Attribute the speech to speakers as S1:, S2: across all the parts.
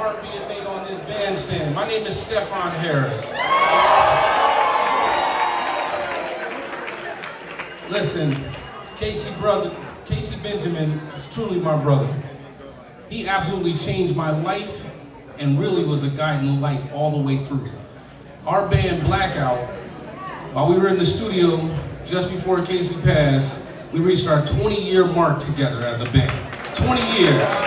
S1: art being made on this bandstand. My name is Stefon Harris. Listen, Casey Benjamin is truly my brother. He absolutely changed my life and really was a guiding light all the way through. Our band Blackout, while we were in the studio just before Casey passed, we reached our 20-year mark together as a band. 20 years.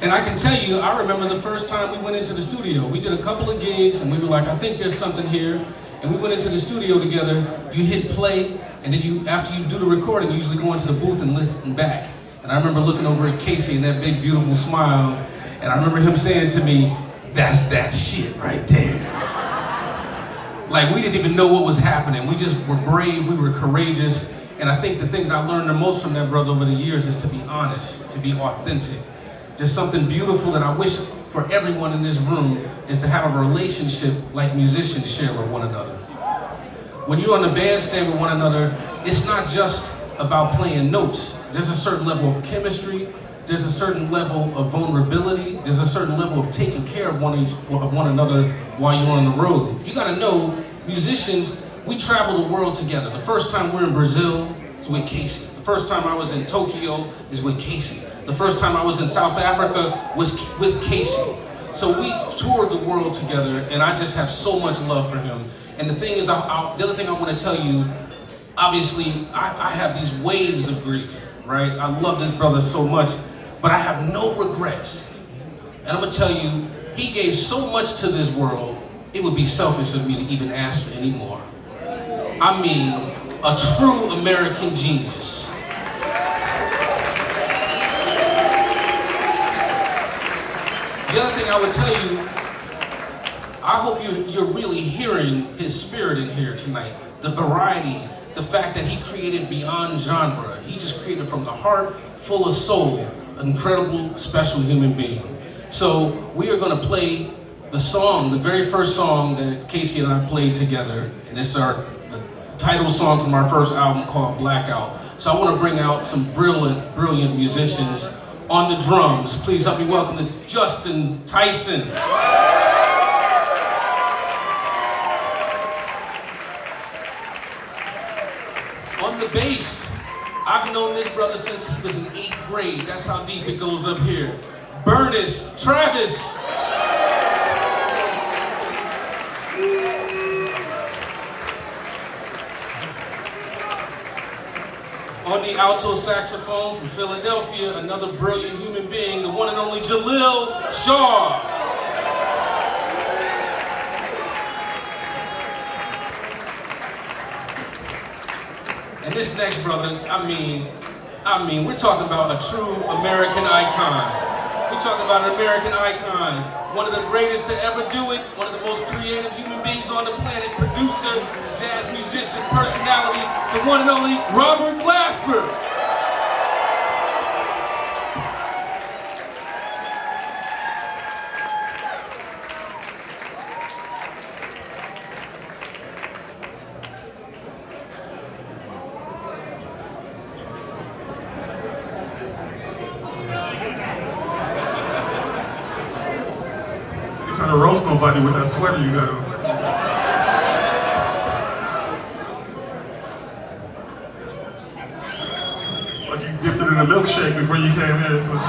S1: And I can tell you, I remember the first time we went into the studio. We did a couple of gigs and we were like, I think there's something here. And we went into the studio together. You hit play, and then after you do the recording, you usually go into the booth and listen back. And I remember looking over at Casey and that big, beautiful smile. And I remember him saying to me, "That's that shit right there." Like, we didn't even know what was happening. We just were brave, we were courageous. And I think the thing that I learned the most from that brother over the years is to be honest, to be authentic. Just something beautiful that I wish for everyone in this room is to have a relationship like musicians share with one another. When you're on the bandstand with one another, it's not just about playing notes. There's a certain level of chemistry, there's a certain level of vulnerability, there's a certain level of taking care of one another while you're on the road. You gotta know, musicians, we travel the world together. The first time we're in Brazil is with Casey. The first time I was in Tokyo is with Casey. The first time I was in South Africa was with Casey. So we toured the world together, and I just have so much love for him. And the thing is, the other thing I want to tell you, obviously, I have these waves of grief, right? I love this brother so much, but I have no regrets. And I'm gonna tell you, he gave so much to this world, it would be selfish of me to even ask for any more. I mean, a true American genius. The other thing I would tell you, I hope you're really hearing his spirit in here tonight. The variety, the fact that he created beyond genre. He just created from the heart, full of soul, an incredible, special human being. So we are gonna play the song, the very first song that Casey and I played together, and it's the title song from our first album called Blackout. So I wanna bring out some brilliant musicians on the drums. Please help me welcome to Justin Tyson. On the bass, I've known this brother since he was in 8th grade. That's how deep it goes up here. Burniss, Travis. On the alto saxophone from Philadelphia, another brilliant human being, the one and only Jaleel Shaw. And this next brother, I mean, we're talking about a true American icon. We're talking about an American icon, one of the greatest to ever do it, one of the most creative human beings on the planet, producer, jazz musician, personality, the one and only Robert Glasper.
S2: Trying to roast nobody with that sweater you got on. Like you dipped it in a milkshake before you came here. So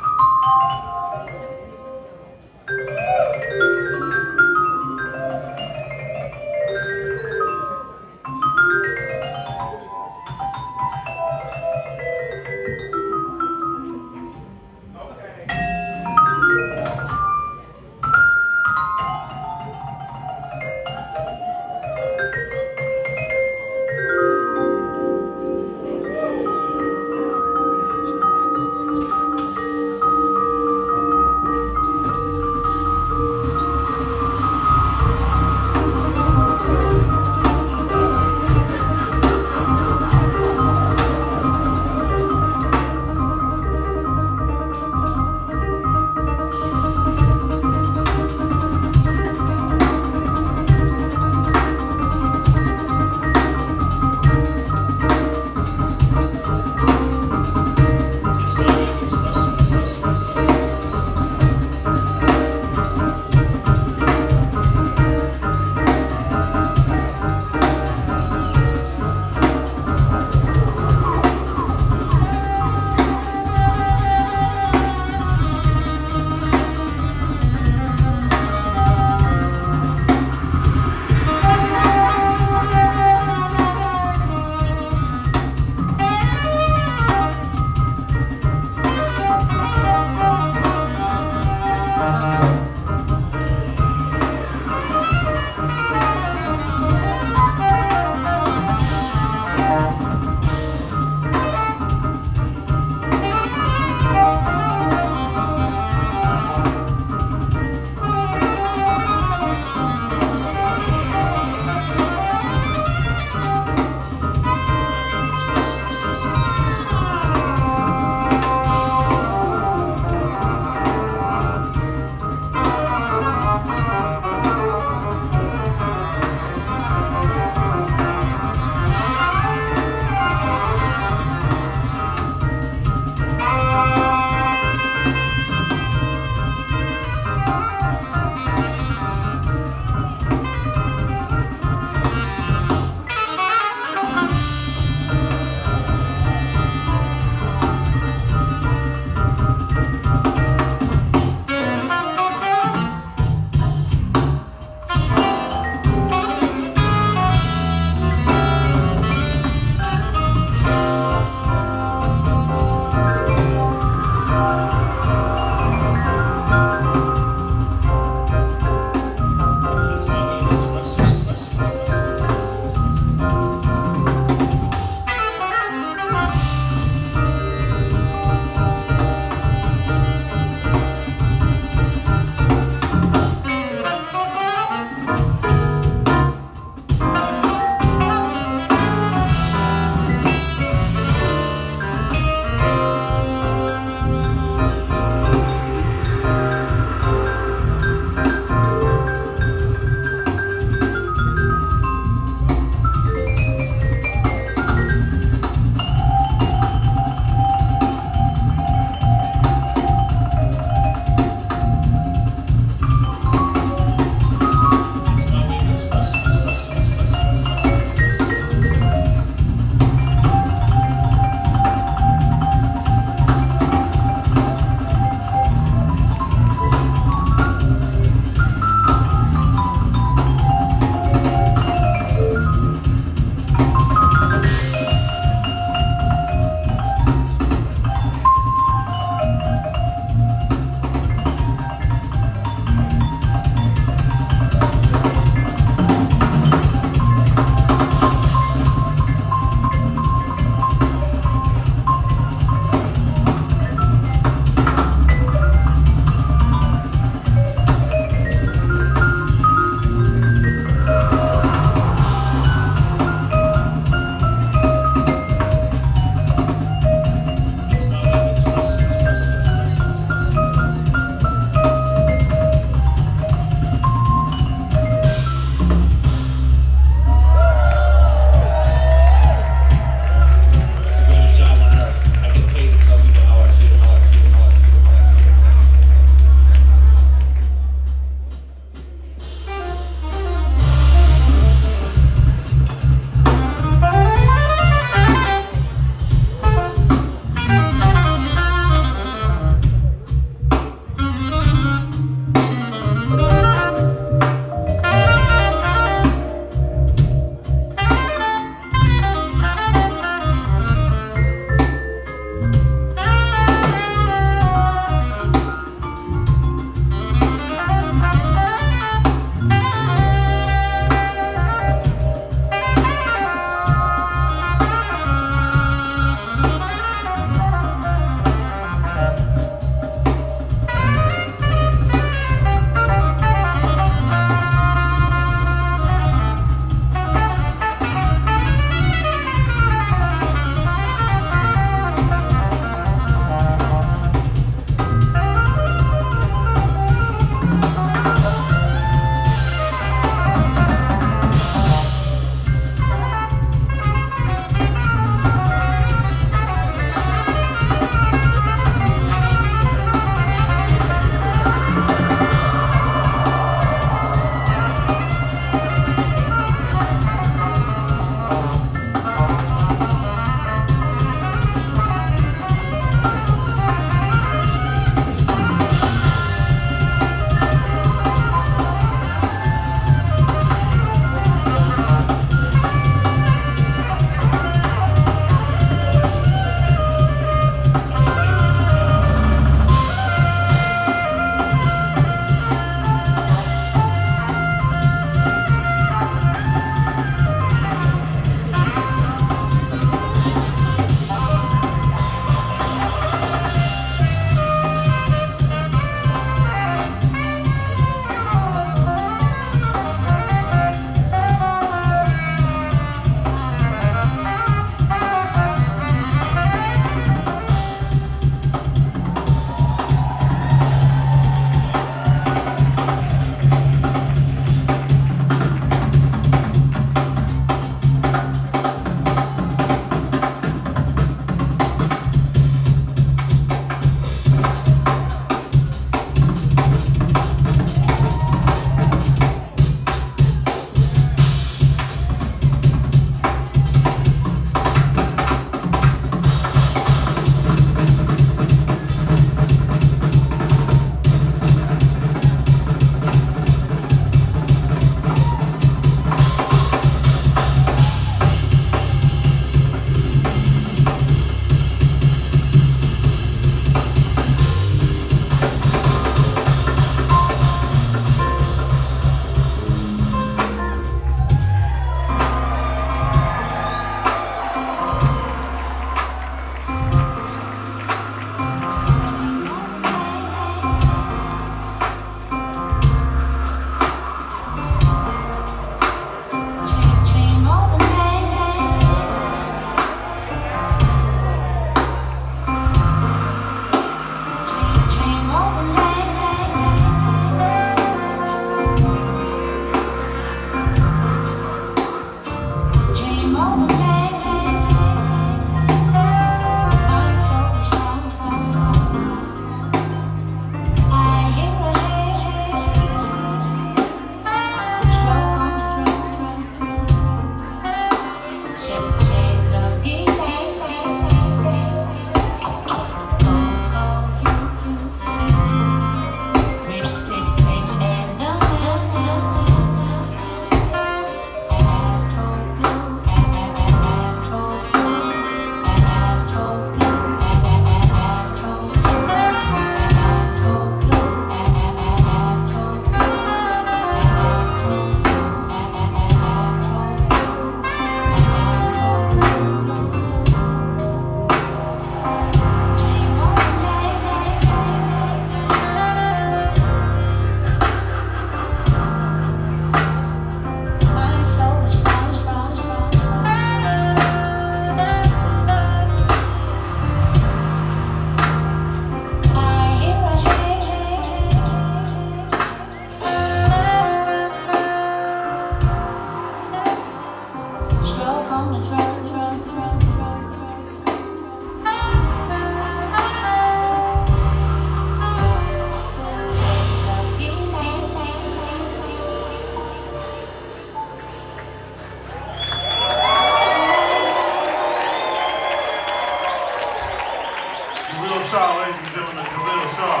S2: Shaw, ladies and gentlemen, Jaleel Shaw.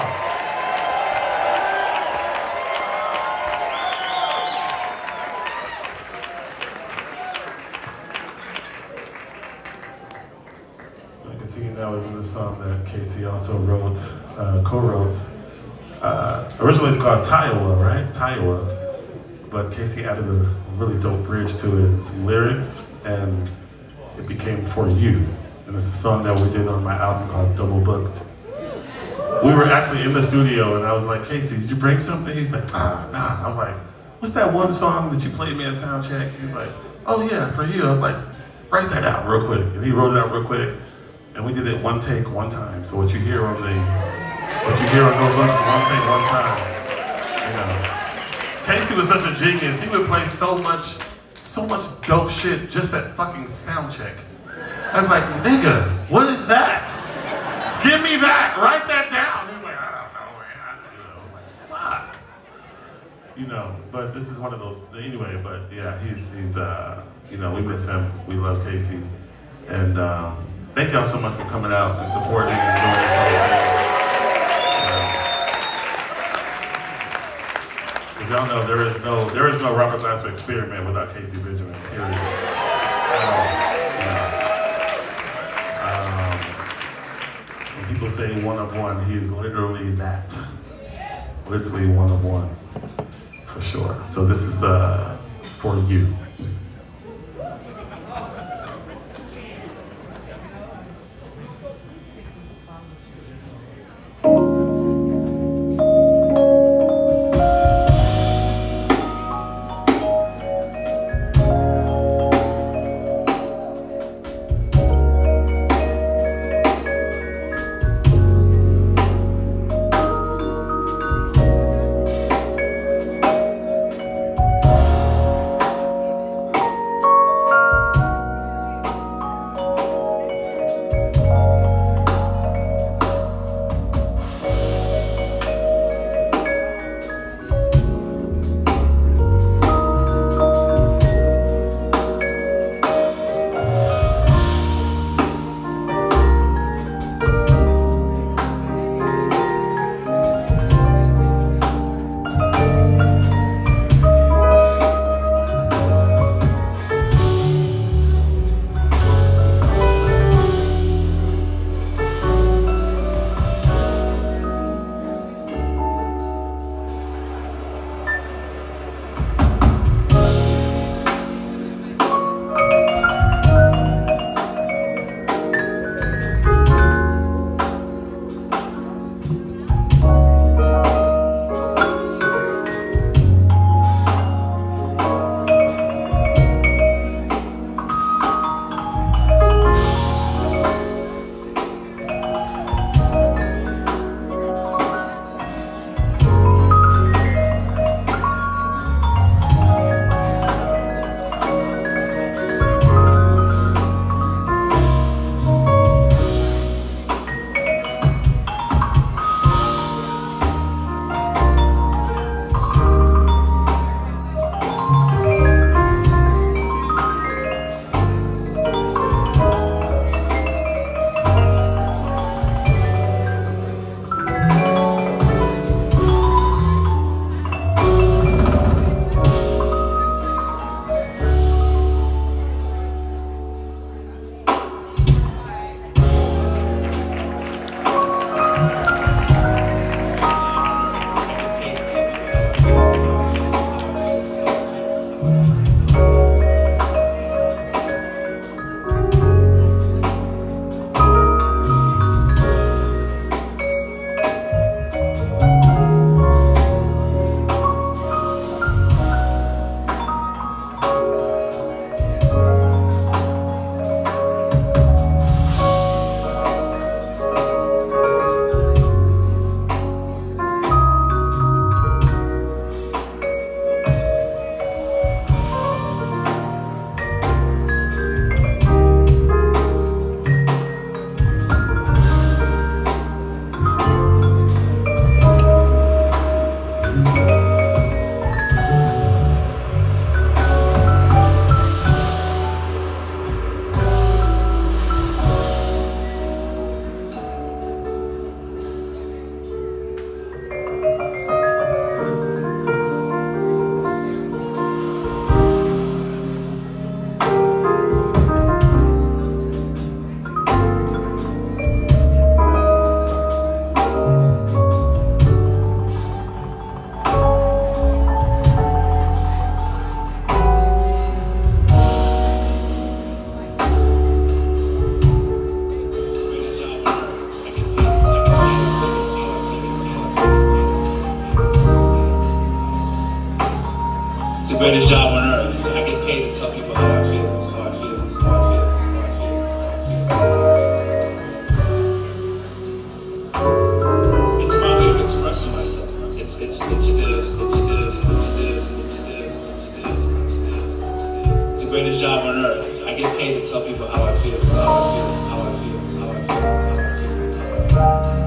S2: I continue now with the song that Casey also wrote, co-wrote. Originally it's called Tiowa, right? Tiowa. But Casey added a really dope bridge to it, some lyrics, and it became For You. And it's a song that we did on my album called Double Booked. We were actually in the studio and I was like, Casey, did you bring something? He's like, nah. I was like, what's that one song that you played me at soundcheck? He's like, oh yeah, For You. I was like, write that out real quick. And he wrote it out real quick. And we did it one take, one time. So what you hear on No Books, one take, one time. You know. Casey was such a genius. He would play so much dope shit just at fucking sound check. I was like, nigga, what is that? Give me that. Write that down. He was like, I don't know, man. I was like, fuck. You know, but this is one of those. Anyway, but yeah, he's you know, we miss him. We love Casey, and thank y'all so much for coming out and supporting and doing this whole thing. Y'all know there is no Robert Glasper experiment without Casey Benjamin, period. When people say one of one, he is literally that. Literally one of one, for sure. So this is For You.
S3: greatest job on earth. I get paid to tell people how I feel, how I feel, how I feel, how I feel. It's my way of expressing myself. It's the greatest job on earth. I get paid to tell people how I feel, how I feel, how I feel, how I feel, how I feel, how I feel.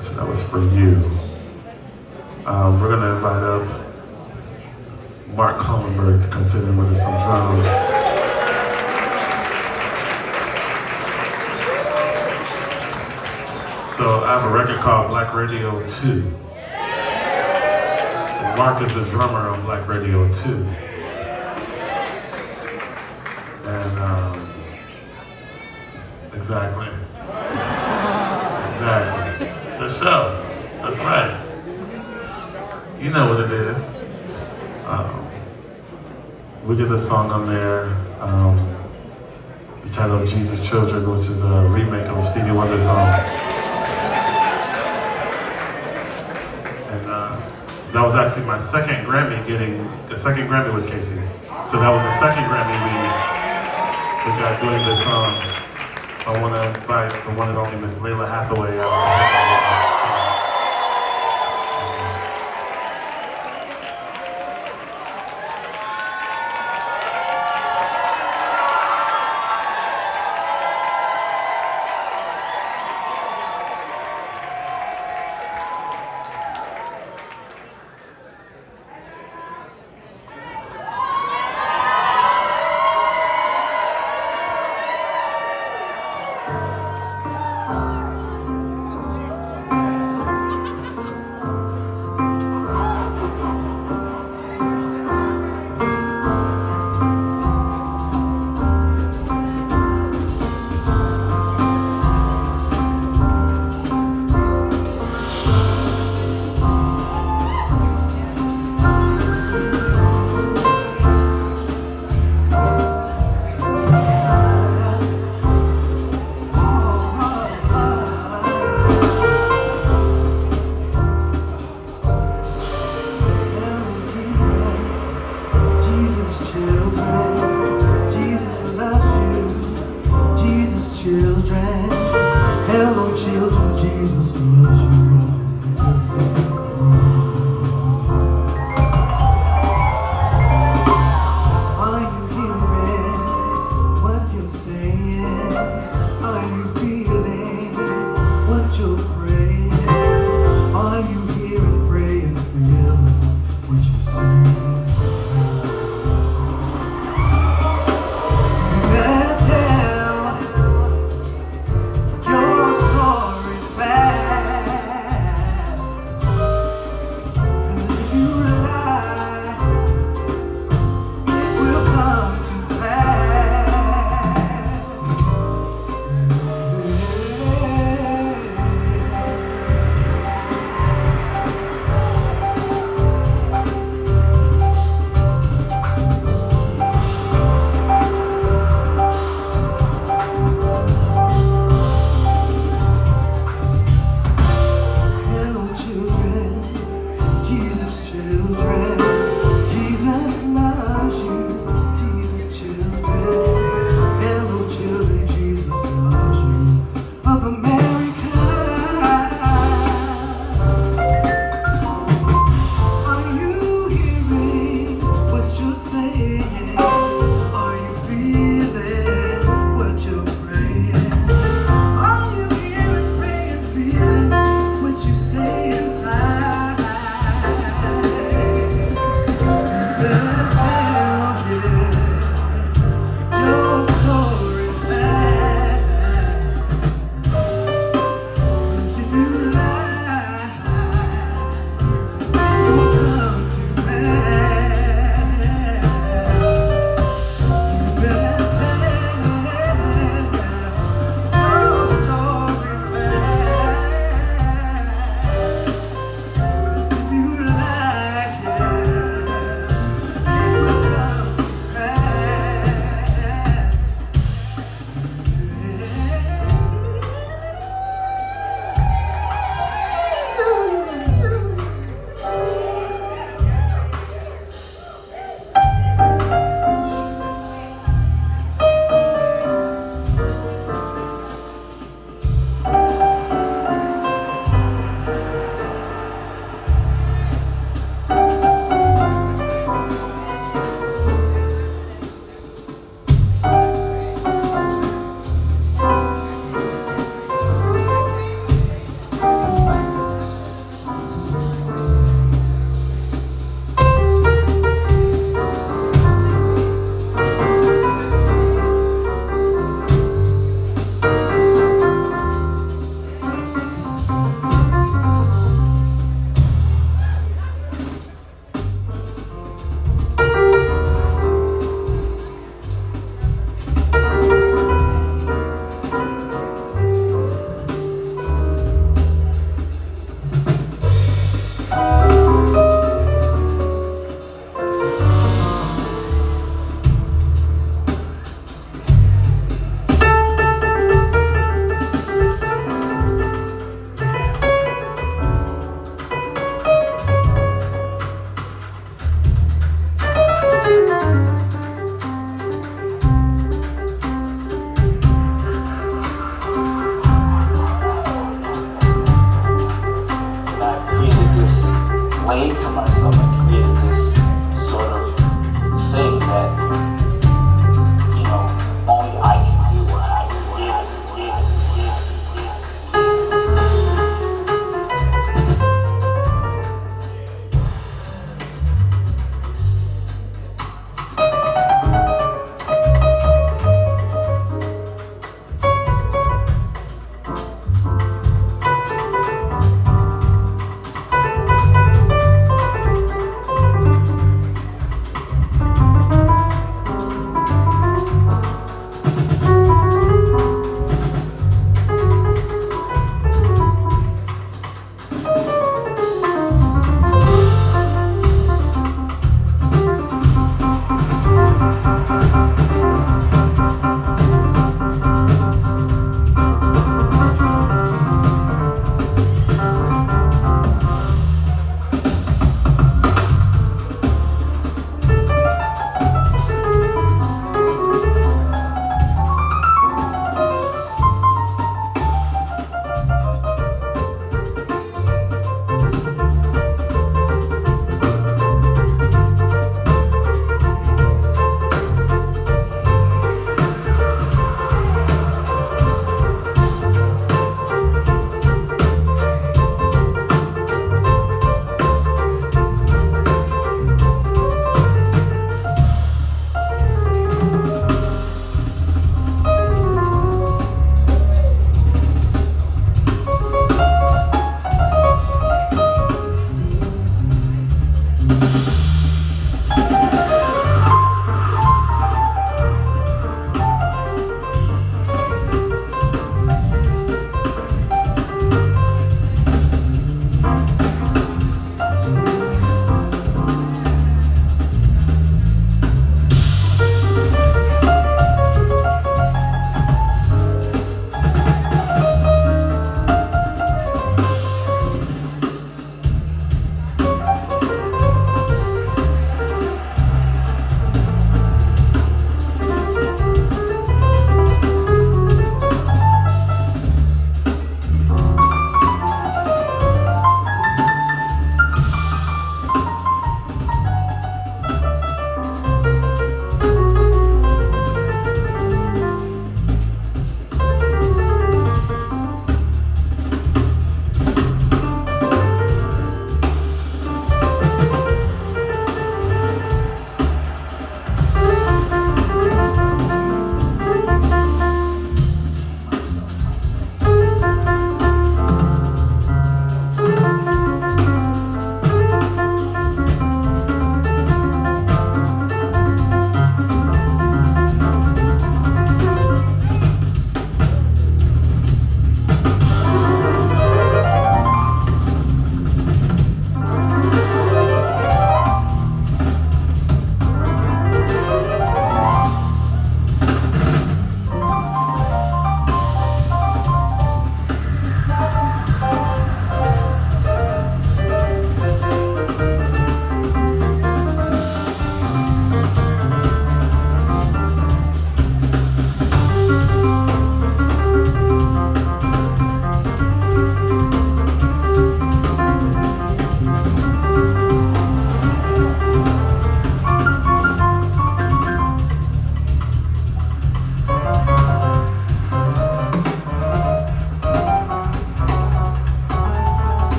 S2: So that was for you. We're gonna invite up Mark Colenburg to come sit in with us on drums. So I have a record called Black Radio 2. Mark is the drummer on Black Radio 2. And exactly. The show. That's right. You know what it is. We did a song on there entitled Jesus Children, which is a remake of a Stevie Wonder song. And that was actually my second Grammy with Casey. So that was the second Grammy we got doing this song. I want to invite the one and only Miss Lalah Hathaway out to
S4: Your story fast.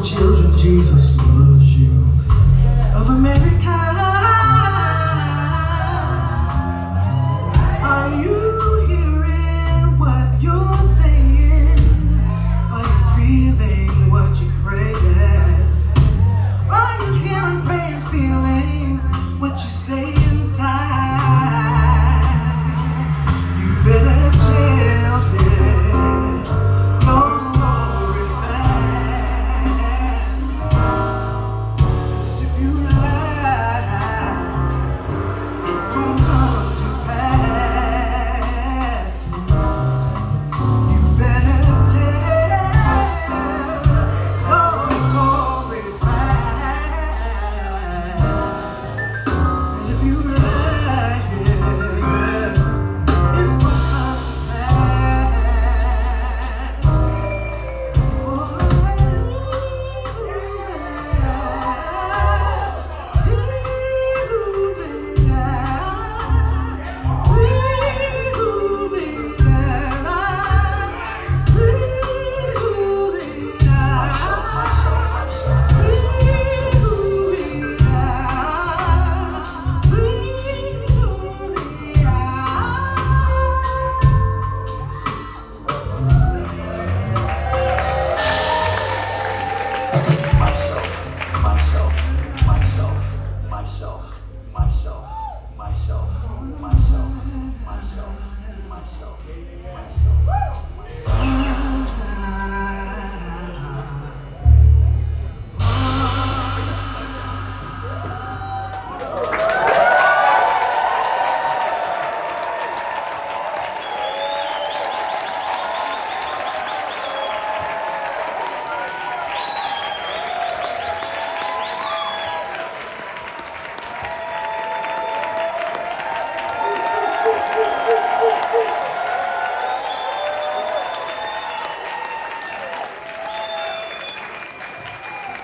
S4: children, Jesus loves you. Of America, are you hearing what you're saying? Are you feeling what you pray? Are you hearing, praying, feeling what you say inside? You better tell me your story fast. 'Cause if you lie, it's gonna come to pass. You better tell your story fast. And if you lie, it's gonna come to pass. Oh,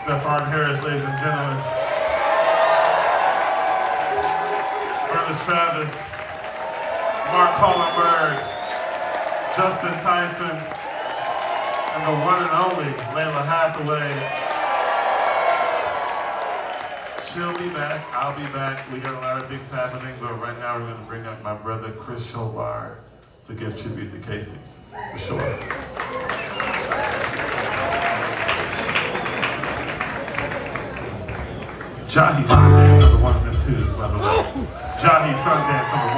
S2: Stefon Harris, ladies and gentlemen. Burniss, Mark Colenburg, Justin Tyson, and the one and only Lalah Hathaway. She'll be back, I'll be back. We got a lot of things happening, but right now we're gonna bring up my brother Chris Shobar to give tribute to Casey, for sure. Jahi Sundance on the ones and twos, by the way. Jahi Sundance on the